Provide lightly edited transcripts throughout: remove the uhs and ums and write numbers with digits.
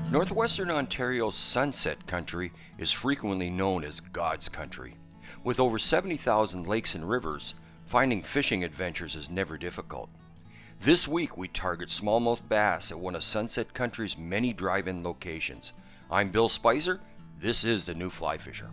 Northwestern Ontario's Sunset Country is frequently known as God's Country. With over 70,000 lakes and rivers, finding fishing adventures is never difficult. This week we target smallmouth bass at one of Sunset Country's many drive-in locations. I'm Bill Spicer. This is the New Fly Fisher.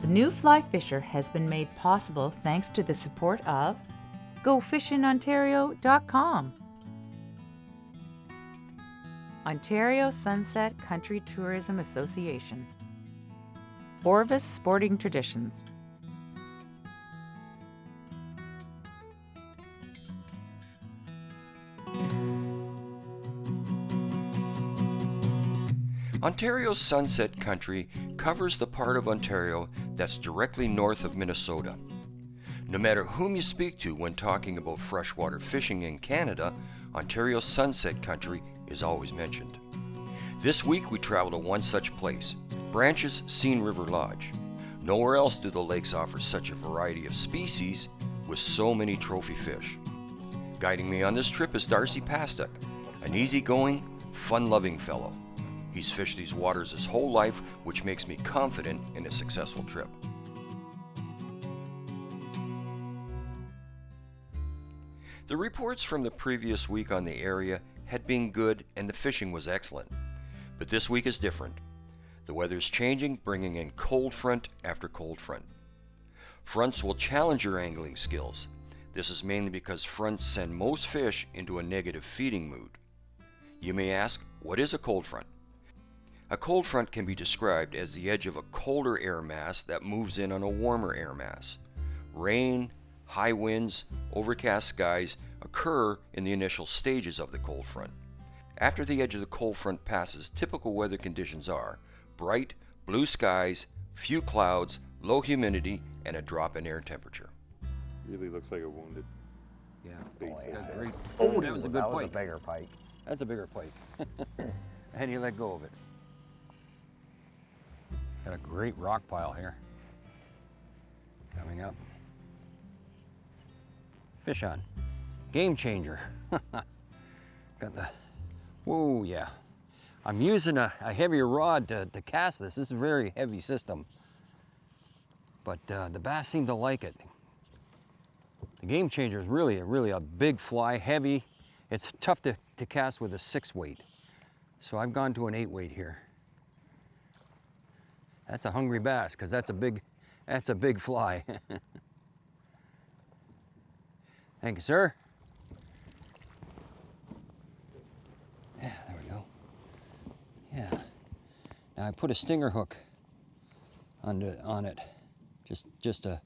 The New Fly Fisher has been made possible thanks to the support of GoFishingOntario.com, Ontario Sunset Country Tourism Association, Orvis Sporting Traditions, Ontario's Sunset Country covers the part of Ontario that's directly north of Minnesota. No matter whom you speak to when talking about freshwater fishing in Canada, Ontario's Sunset Country is always mentioned. This week we travel to one such place, Branch's Seine River Lodge. Nowhere else do the lakes offer such a variety of species with so many trophy fish. Guiding me on this trip is Darcy Pastek, an easygoing, fun-loving fellow. He's fished these waters his whole life, which makes me confident in a successful trip. The reports from the previous week on the area had been good and the fishing was excellent. But this week is different. The weather's changing, bringing in cold front after cold front. Fronts will challenge your angling skills. This is mainly because fronts send most fish into a negative feeding mood. You may ask, what is a cold front? A cold front can be described as the edge of a colder air mass that moves in on a warmer air mass. Rain, high winds, overcast skies occur in the initial stages of the cold front. After the edge of the cold front passes, typical weather conditions are bright, blue skies, few clouds, low humidity, and a drop in air temperature. Really looks like a wounded. Yeah. Big Oh, fish. yeah. Great. Oh, that was a good That was pike. a bigger pike. That's a bigger pike. And you let go of it. Got a great rock pile here. Coming up. Fish on. Game changer. Got the, whoa, yeah. I'm using a heavier rod to cast this. This is a very heavy system. But the bass seem to like it. The game changer is really a big fly, heavy. It's tough to cast with a 6 weight. So I've gone to an 8 weight here. That's a hungry bass, because that's a big fly. Thank you, sir. Yeah, there we go. Yeah. Now I put a stinger hook on it. Just a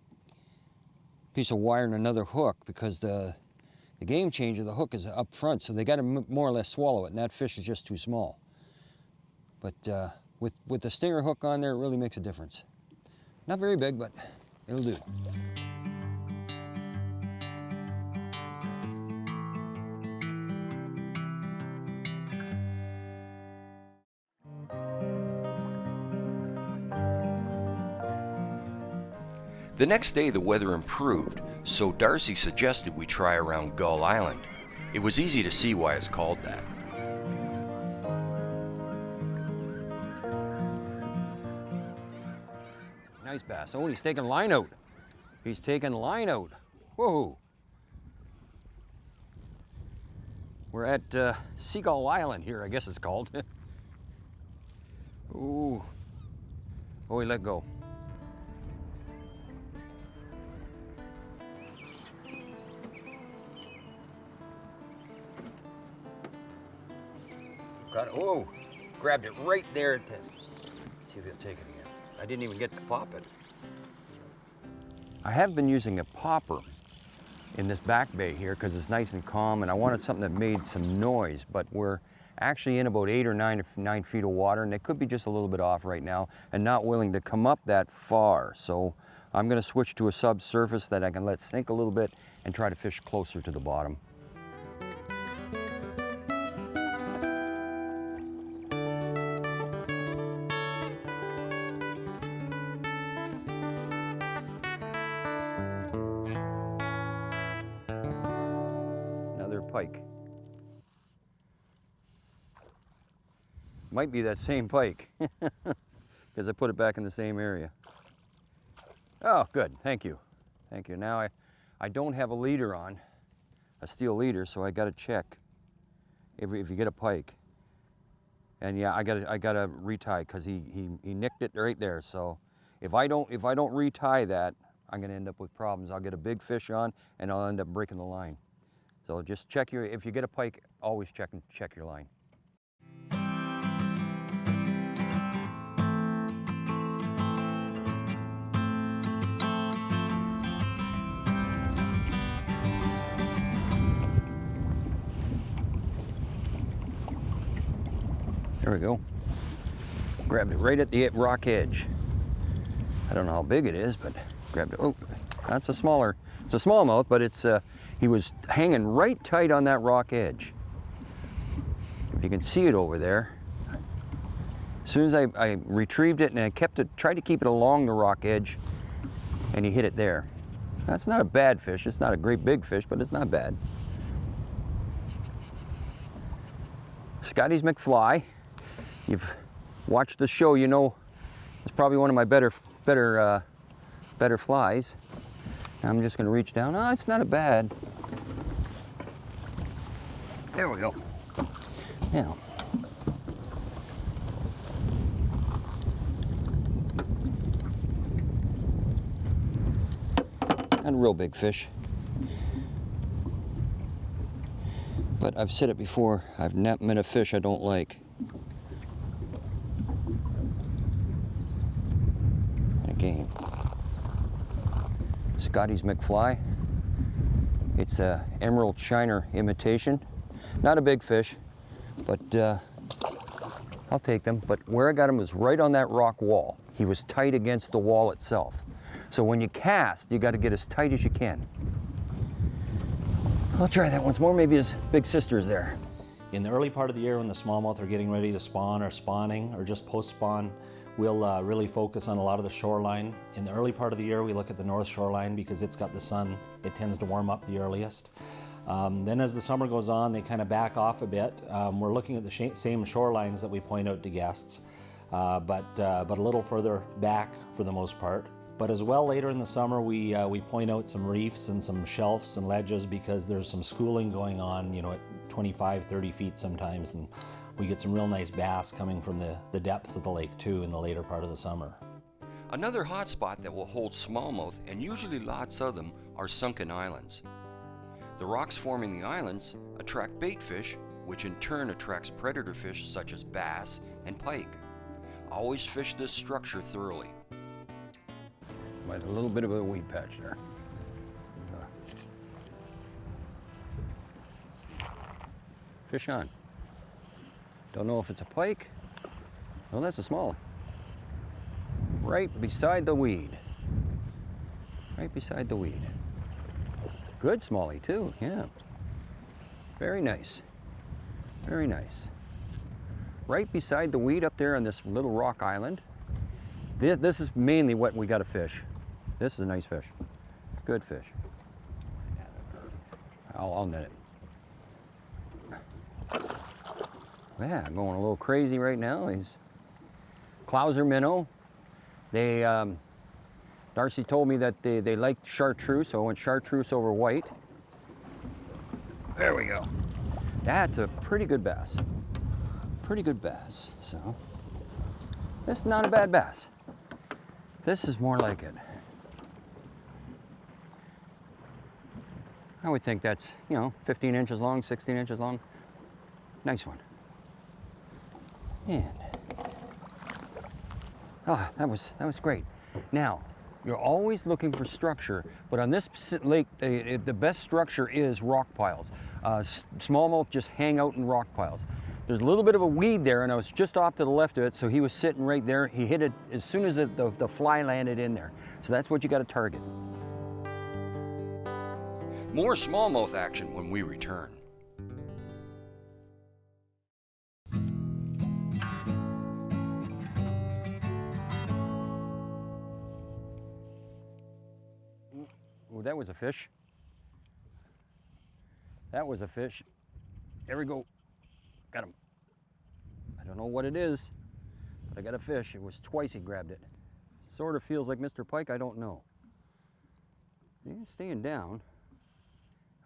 piece of wire and another hook, because the game changer, the hook is up front, so they got to more or less swallow it, and that fish is just too small. But with the stinger hook on there, it really makes a difference. Not very big, but it'll do. The next day the weather improved, so Darcy suggested we try around Gull Island. It was easy to see why it's called that. Nice bass. Oh, he's taking line out. He's taking line out. Whoa. We're at Seagull Island here, I guess it's called. Ooh. Oh, he let go. got it. Oh, grabbed it right there. See if he'll take it again. I didn't even get to pop it. I have been using a popper in this back bay here because it's nice and calm, and I wanted something that made some noise, but we're actually in about 8 or 9 feet of water, and they could be just a little bit off right now and not willing to come up that far. So I'm going to switch to a subsurface that I can let sink a little bit and try to fish closer to the bottom. Another pike. Might be that same pike because I put it back in the same area. Oh, good. Thank you. Thank you. Now I don't have a leader on, a steel leader, so I got to check if you get a pike. And yeah, I got to retie because he nicked it right there. So if I don't retie that, I'm going to end up with problems. I'll get a big fish on and I'll end up breaking the line. So just check if you get a pike, always check your line. There we go. Grabbed it right at the rock edge. I don't know how big it is, but grabbed it. Oh, that's a smaller. It's a smallmouth, but it's he was hanging right tight on that rock edge. If you can see it over there. As soon as I retrieved it and I tried to keep it along the rock edge, and he hit it there. That's not a bad fish. It's not a great big fish, but it's not bad. Scotty's McFly. You've watched the show, you know it's probably one of my better flies. I'm just going to reach down. Oh, it's not a bad. There we go. Now, not a real big fish. But I've said it before, I've not met a fish I don't like. Again, Scotty's McFly. It's a emerald shiner imitation. Not a big fish, but I'll take them. But where I got him was right on that rock wall. He was tight against the wall itself. So when you cast, you got to get as tight as you can. I'll try that once more. Maybe his big sister's there. In the early part of the year when the smallmouth are getting ready to spawn or spawning or just post-spawn, we'll really focus on a lot of the shoreline. In the early part of the year, we look at the north shoreline because it's got the sun. It tends to warm up the earliest. Then as the summer goes on, they kind of back off a bit. We're looking at the same shorelines that we point out to guests, but a little further back for the most part. But as well, later in the summer, we point out some reefs and some shelves and ledges because there's some schooling going on, you know, at 25, 30 feet sometimes, and we get some real nice bass coming from the depths of the lake too in the later part of the summer. Another hot spot that will hold smallmouth, and usually lots of them, are sunken islands. The rocks forming the islands attract bait fish, which in turn attracts predator fish such as bass and pike. Always fish this structure thoroughly. Might have a little bit of a weed patch there. Fish on. Don't know if it's a pike. Oh, that's a smallie. Right beside the weed. Right beside the weed. Good smallie too, yeah. Very nice. Very nice. Right beside the weed up there on this little rock island. This is mainly what we got to fish. This is a nice fish. Good fish. I'll net it. Yeah, going a little crazy right now. He's Clouser minnow. They Darcy told me that they like chartreuse, so I went chartreuse over white. There we go. That's a pretty good bass. Pretty good bass. So this is not a bad bass. This is more like it. I would think that's, 15 inches long, 16 inches long. Nice one. And that was great. Now, you're always looking for structure, but on this lake, the best structure is rock piles. Smallmouth just hang out in rock piles. There's a little bit of a weed there, and I was just off to the left of it, so he was sitting right there. He hit it as soon as the fly landed in there. So that's what you got to target. More smallmouth action when we return. Oh, that was a fish. That was a fish. There we go. Got him. I don't know what it is, but I got a fish. It was twice he grabbed it. Sort of feels like Mr. Pike, I don't know. He's staying down.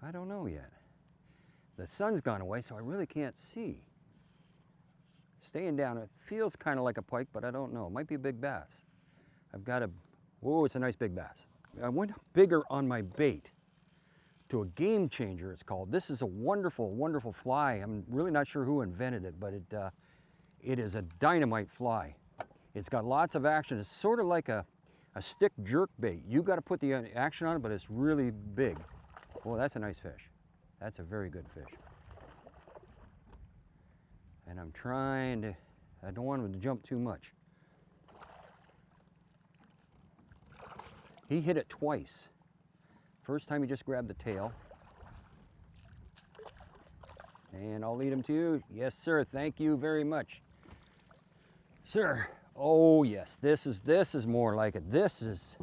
I don't know yet. The sun's gone away, so I really can't see. Staying down, it feels kind of like a pike, but I don't know. It might be a big bass. I've got a, whoa, it's a nice big bass. I went bigger on my bait to a game changer, it's called. This is a wonderful, wonderful fly. I'm really not sure who invented it, but it is a dynamite fly. It's got lots of action. It's sort of like a stick jerk bait. You got to put the action on it, but it's really big. Oh, that's a nice fish. That's a very good fish. And I'm trying to, I don't want him to jump too much. He hit it twice. First time he just grabbed the tail. And I'll lead him to you. Yes, sir, thank you very much. Sir, oh yes, this is more like it. This is,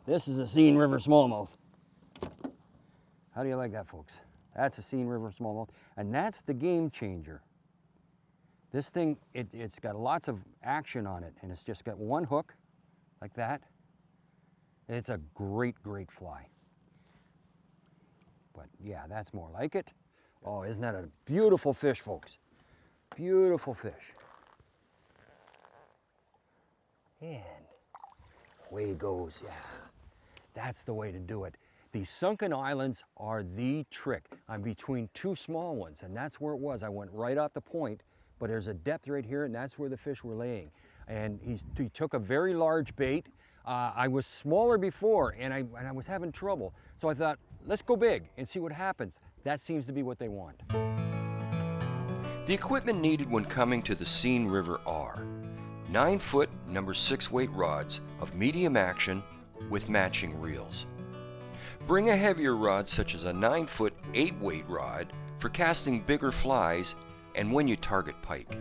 this is a Seine River smallmouth. How do you like that, folks? That's a Seine River smallmouth, and that's the game changer. This thing, it's got lots of action on it, and it's just got one hook, like that. It's a great, great fly. But yeah, that's more like it. Oh, isn't that a beautiful fish, folks? Beautiful fish. And away he goes, yeah. That's the way to do it. These sunken islands are the trick. I'm between two small ones, and that's where it was. I went right off the point, but there's a depth right here, and that's where the fish were laying. And he took a very large bait. I was smaller before, and I was having trouble. So I thought, let's go big and see what happens. That seems to be what they want. The equipment needed when coming to the Seine River are 9-foot number 6 weight rods of medium action with matching reels. Bring a heavier rod such as a 9-foot 8 weight rod for casting bigger flies and when you target pike.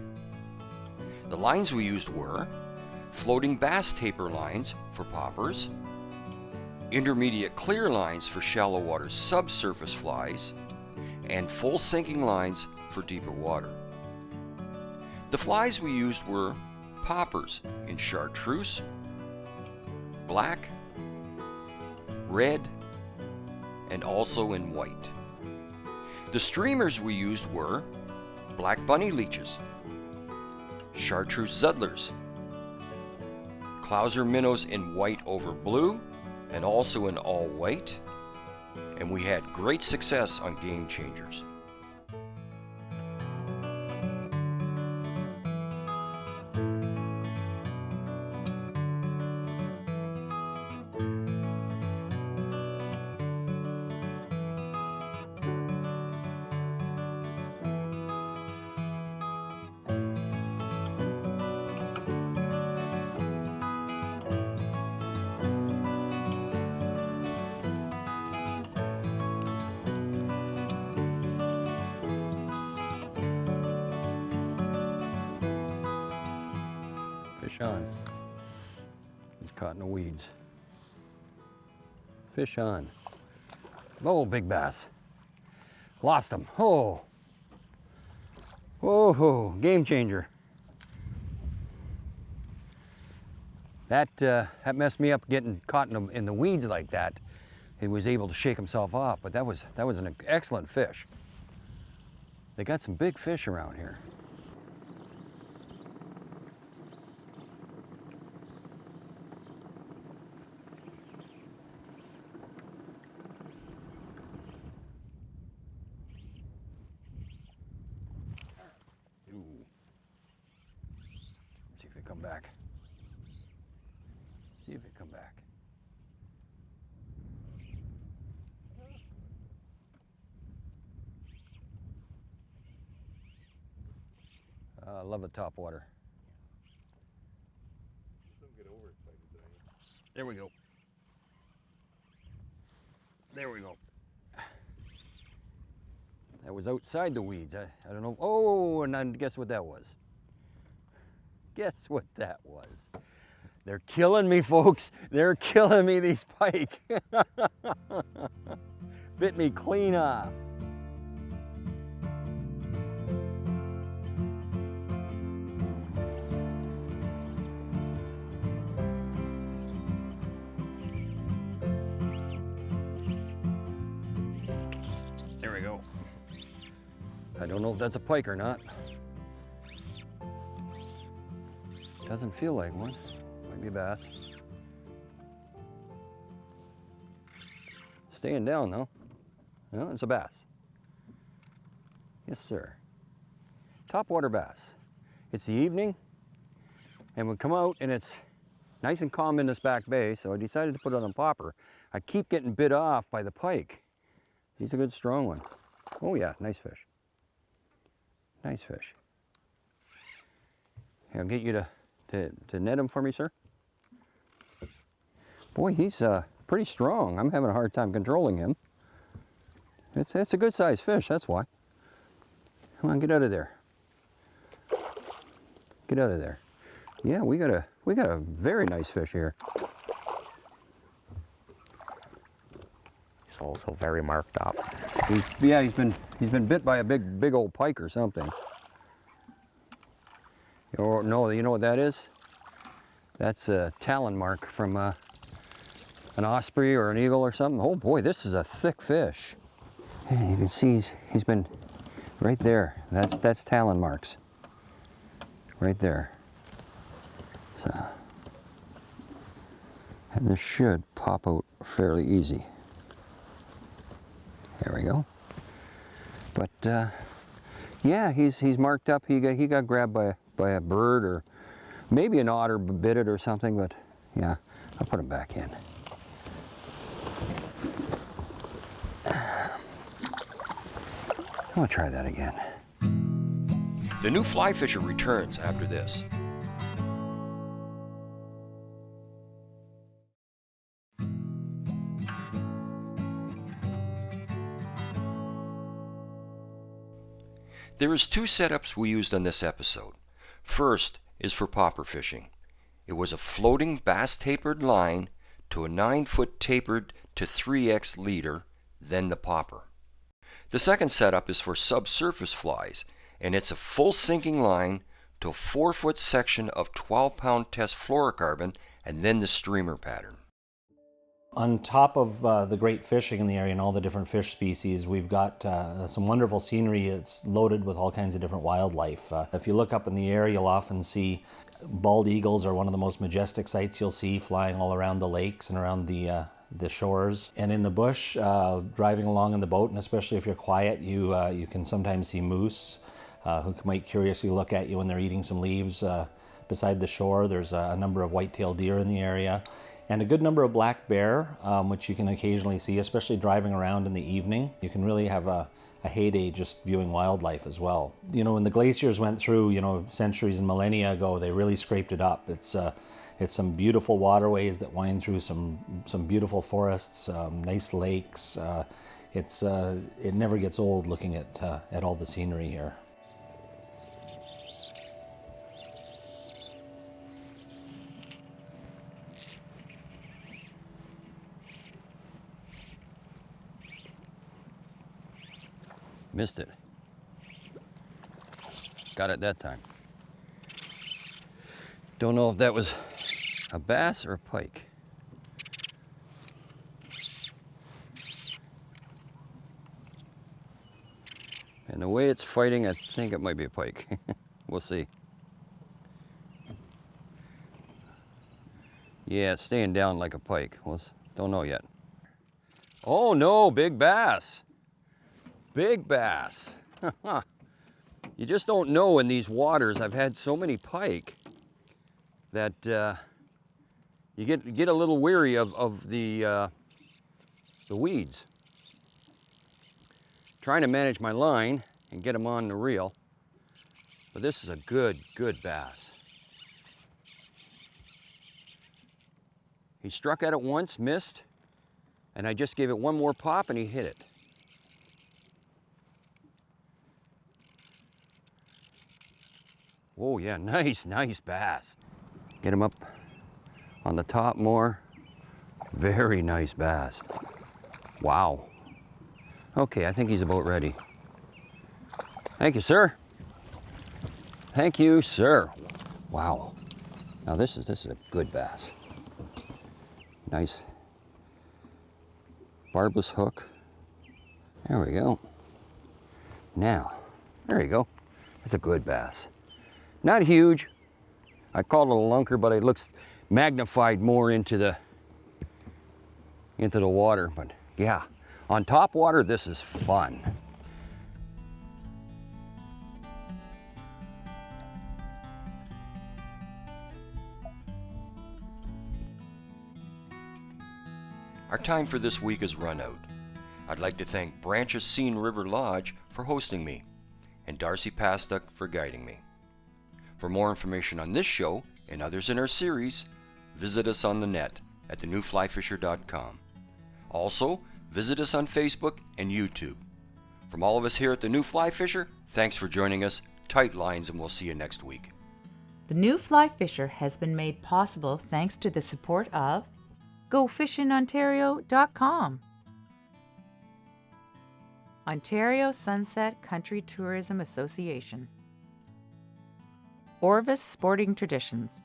The lines we used were floating bass taper lines for poppers, intermediate clear lines for shallow water subsurface flies, and full sinking lines for deeper water. The flies we used were poppers in chartreuse, black, red, and also in white. The streamers we used were black bunny leeches, chartreuse zudlers, clouser minnows in white over blue, and also in all white, and we had great success on game changers. Fish on. He's caught in the weeds. Fish on. Oh, big bass. Lost him. Oh. Oh, game changer. That messed me up getting caught in the weeds like that. He was able to shake himself off, but that was an excellent fish. They got some big fish around here. it come back. See if it come back. I love a topwater. Don't get overexcited, There we go. There we go. That was outside the weeds. I don't know. Oh, and then guess what that was? Guess what that was? They're killing me, folks. They're killing me, these pike. Bit me clean off. There we go. I don't know if that's a pike or not. Doesn't feel like one. Might be a bass. Staying down though. No, it's a bass. Yes, sir. Topwater bass. It's the evening, and we come out and it's nice and calm in this back bay, so I decided to put it on popper. I keep getting bit off by the pike. He's a good strong one. Oh yeah, nice fish. Nice fish. I'll get you to net him for me, sir. Boy, he's pretty strong. I'm having a hard time controlling him. It's a good sized fish, that's why. Come on, get out of there. Get out of there. Yeah, we got a very nice fish here. He's also very marked up. Yeah, he's been bit by a big old pike or something. Or no, you know what that is? That's a talon mark from an osprey or an eagle or something. Oh boy, this is a thick fish. And you can see he's been right there. That's talon marks. Right there. So, and this should pop out fairly easy. There we go. But yeah, he's marked up. He got grabbed by a bird, or maybe an otter bit it or something. But yeah, I'll put him back in. I'll try that again. The new fly fisher returns after this. There is two setups we used on this episode. First is for popper fishing. It was a floating bass tapered line to a 9-foot tapered to 3x leader, then the popper. The second setup is for subsurface flies, and it's a full sinking line to a 4-foot section of 12-pound test fluorocarbon and then the streamer pattern. On top of the great fishing in the area and all the different fish species, we've got some wonderful scenery. It's loaded with all kinds of different wildlife. If you look up in the air, you'll often see bald eagles are one of the most majestic sights you'll see, flying all around the lakes and around the shores. And in the bush, driving along in the boat, and especially if you're quiet, you can sometimes see moose who might curiously look at you when they're eating some leaves beside the shore. There's a number of white-tailed deer in the area, and a good number of black bear, which you can occasionally see, especially driving around in the evening. You can really have a heyday just viewing wildlife as well. You know, when the glaciers went through, centuries and millennia ago, they really scraped it up. It's some beautiful waterways that wind through some beautiful forests, nice lakes. It never gets old looking at all the scenery here. Missed it. Got it that time. Don't know if that was a bass or a pike. And the way it's fighting, I think it might be a pike. We'll see. Yeah, it's staying down like a pike. Don't know yet. Oh no, big bass. Big bass. You just don't know in these waters. I've had so many pike. that you get a little weary of the weeds. Trying to manage my line and get them on the reel, but this is a good bass. He struck at it once, missed, and I just gave it one more pop and he hit it. Oh yeah, nice bass. Get him up on the top more. Very nice bass. Wow. Okay, I think he's about ready. Thank you, sir. Thank you, sir. Wow. Now this is a good bass. Nice barbless hook. There we go. Now, there you go. That's a good bass. Not huge. I called it a lunker, but it looks magnified more into the water. But yeah, on top water, this is fun. Our time for this week is run out. I'd like to thank Branch's Seine River Lodge for hosting me, and Darcy Pastuk for guiding me. For more information on this show and others in our series, visit us on the net at thenewflyfisher.com. Also, visit us on Facebook and YouTube. From all of us here at The New Fly Fisher, thanks for joining us. Tight lines, and we'll see you next week. The New Fly Fisher has been made possible thanks to the support of GoFishingOntario.com, Ontario Sunset Country Tourism Association, Orvis Sporting Traditions,